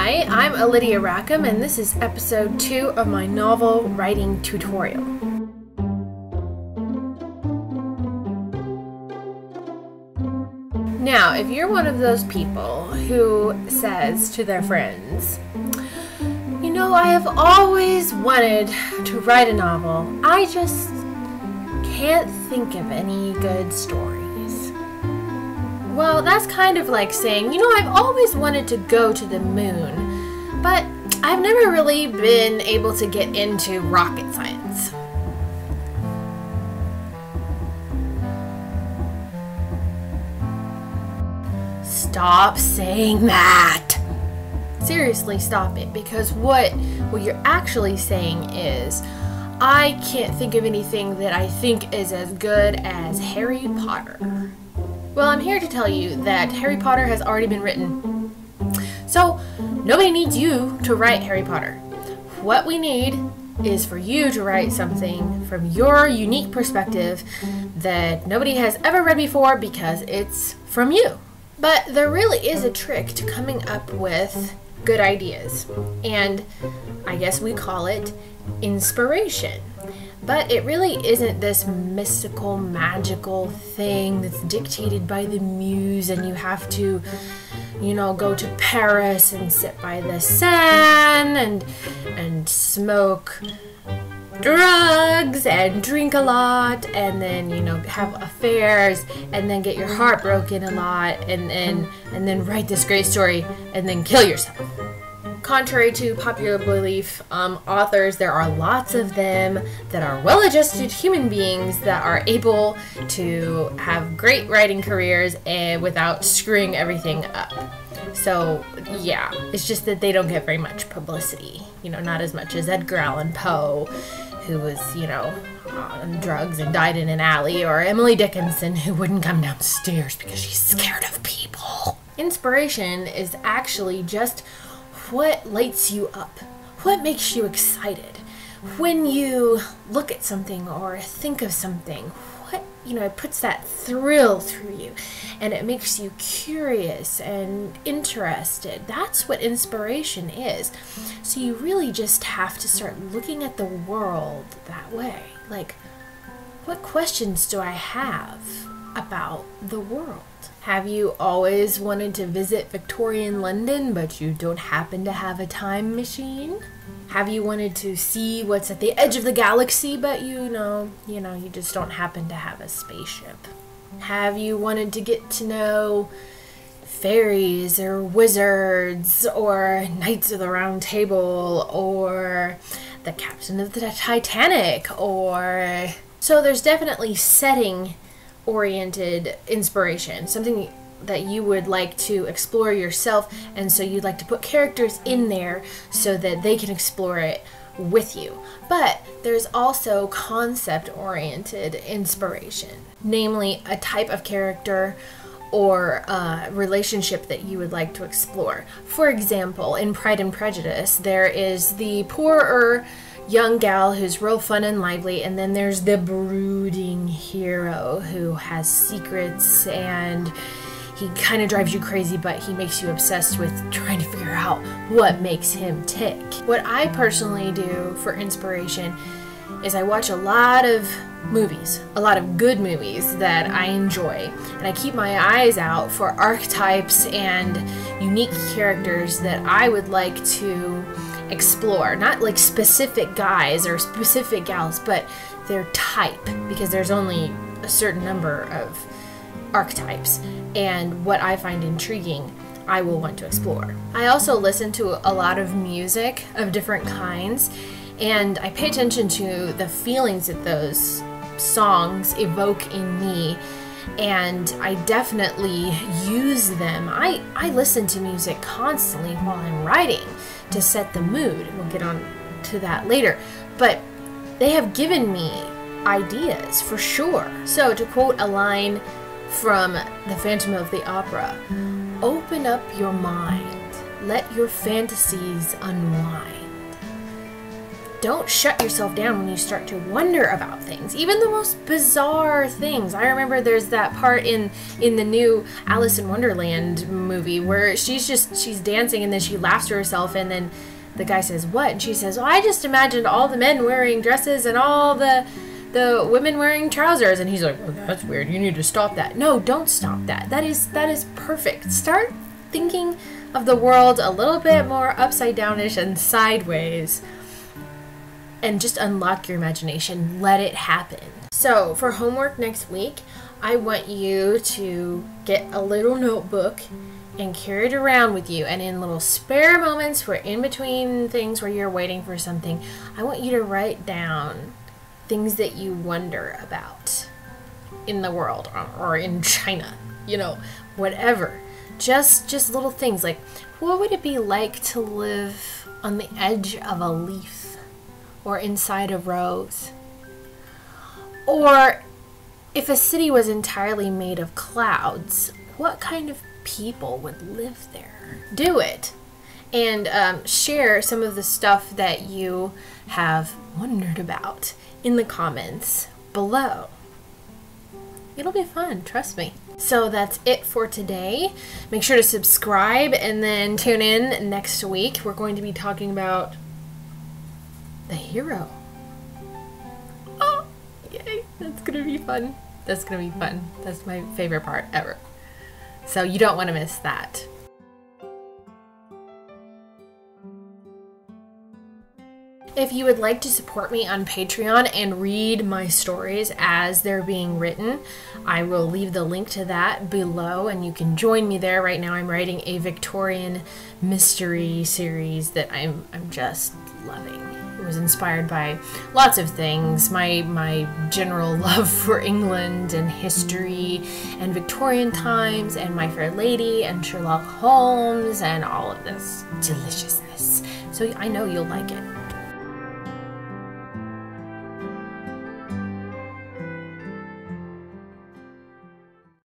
Hi, I'm Alydia Rackham, and this is episode 2 of my novel writing tutorial. Now, if you're one of those people who says to their friends, you know, I have always wanted to write a novel, I just can't think of any good stories. Well, that's kind of like saying, you know, I've always wanted to go to the moon, but I've never really been able to get into rocket science. Stop saying that! Seriously, stop it, because what you're actually saying is, I can't think of anything that I think is as good as Harry Potter. Well, I'm here to tell you that Harry Potter has already been written. So, nobody needs you to write Harry Potter. What we need is for you to write something from your unique perspective that nobody has ever read before because it's from you. But there really is a trick to coming up with good ideas, and I guess we call it inspiration. But it really isn't this mystical, magical thing that's dictated by the muse and you have to, you know, go to Paris and sit by the Seine and smoke drugs and drink a lot and then, you know, have affairs and then get your heart broken a lot and then write this great story and then kill yourself. Contrary to popular belief, authors, there are lots of them that are well-adjusted human beings that are able to have great writing careers and without screwing everything up. So, yeah, it's just that they don't get very much publicity. You know, not as much as Edgar Allan Poe, who was, you know, on drugs and died in an alley, or Emily Dickinson, who wouldn't come downstairs because she's scared of people. Inspiration is actually just what lights you up, what makes you excited. When you look at something or think of something, what, you know, it puts that thrill through you and it makes you curious and interested. That's what inspiration is. So you really just have to start looking at the world that way. Like, what questions do I have about the world? Have you always wanted to visit Victorian London, but you don't happen to have a time machine? Have you wanted to see what's at the edge of the galaxy, but you know, you just don't happen to have a spaceship? Have you wanted to get to know fairies or wizards or knights of the round table or the captain of the Titanic or... So there's definitely setting oriented inspiration, something that you would like to explore yourself, and so you'd like to put characters in there so that they can explore it with you. But there's also concept oriented inspiration, namely a type of character or a relationship that you would like to explore. For example, in Pride and Prejudice, there is the poorer young gal who's real fun and lively, and then there's the brooding hero who has secrets and he kind of drives you crazy, but he makes you obsessed with trying to figure out what makes him tick. What I personally do for inspiration is I watch a lot of movies, a lot of good movies that I enjoy, and I keep my eyes out for archetypes and unique characters that I would like to explore. Not like specific guys or specific gals, but their type, because there's only a certain number of archetypes, and what I find intriguing I will want to explore. I also listen to a lot of music of different kinds, and I pay attention to the feelings that those songs evoke in me, and I definitely use them. I listen to music constantly while I'm writing to set the mood. We'll get on to that later, but they have given me ideas for sure. So to quote a line from The Phantom of the Opera, open up your mind, let your fantasies unwind. don't shut yourself down when you start to wonder about things, even the most bizarre things. I remember there's that part in the new Alice in Wonderland movie where she's dancing and then she laughs to herself, and then the guy says, "What?" And she says, "Well, I just imagined all the men wearing dresses and all the women wearing trousers." And he's like, "Oh, that's weird. You need to stop that." No, don't stop that. That is perfect. Start thinking of the world a little bit more upside downish and sideways, and just unlock your imagination. Let it happen. So for homework next week, I want you to get a little notebook and carry it around with you, and in little spare moments where in between things where you're waiting for something, I want you to write down things that you wonder about in the world or in China, whatever. Just little things like, what would it be like to live on the edge of a leaf or inside a rose? Or if a city was entirely made of clouds, what kind of people would live there? Do it. And share some of the stuff that you have wondered about in the comments below. It'll be fun, trust me. So that's it for today. Make sure to subscribe and then tune in next week. We're going to be talking about the hero. Oh, yay. That's going to be fun. That's going to be fun. That's my favorite part ever. So you don't want to miss that. If you would like to support me on Patreon and read my stories as they're being written, I will leave the link to that below, and you can join me there. Right now I'm writing a Victorian mystery series that I'm just loving. It was inspired by lots of things. My general love for England and history and Victorian times and My Fair Lady and Sherlock Holmes and all of this deliciousness. So I know you'll like it.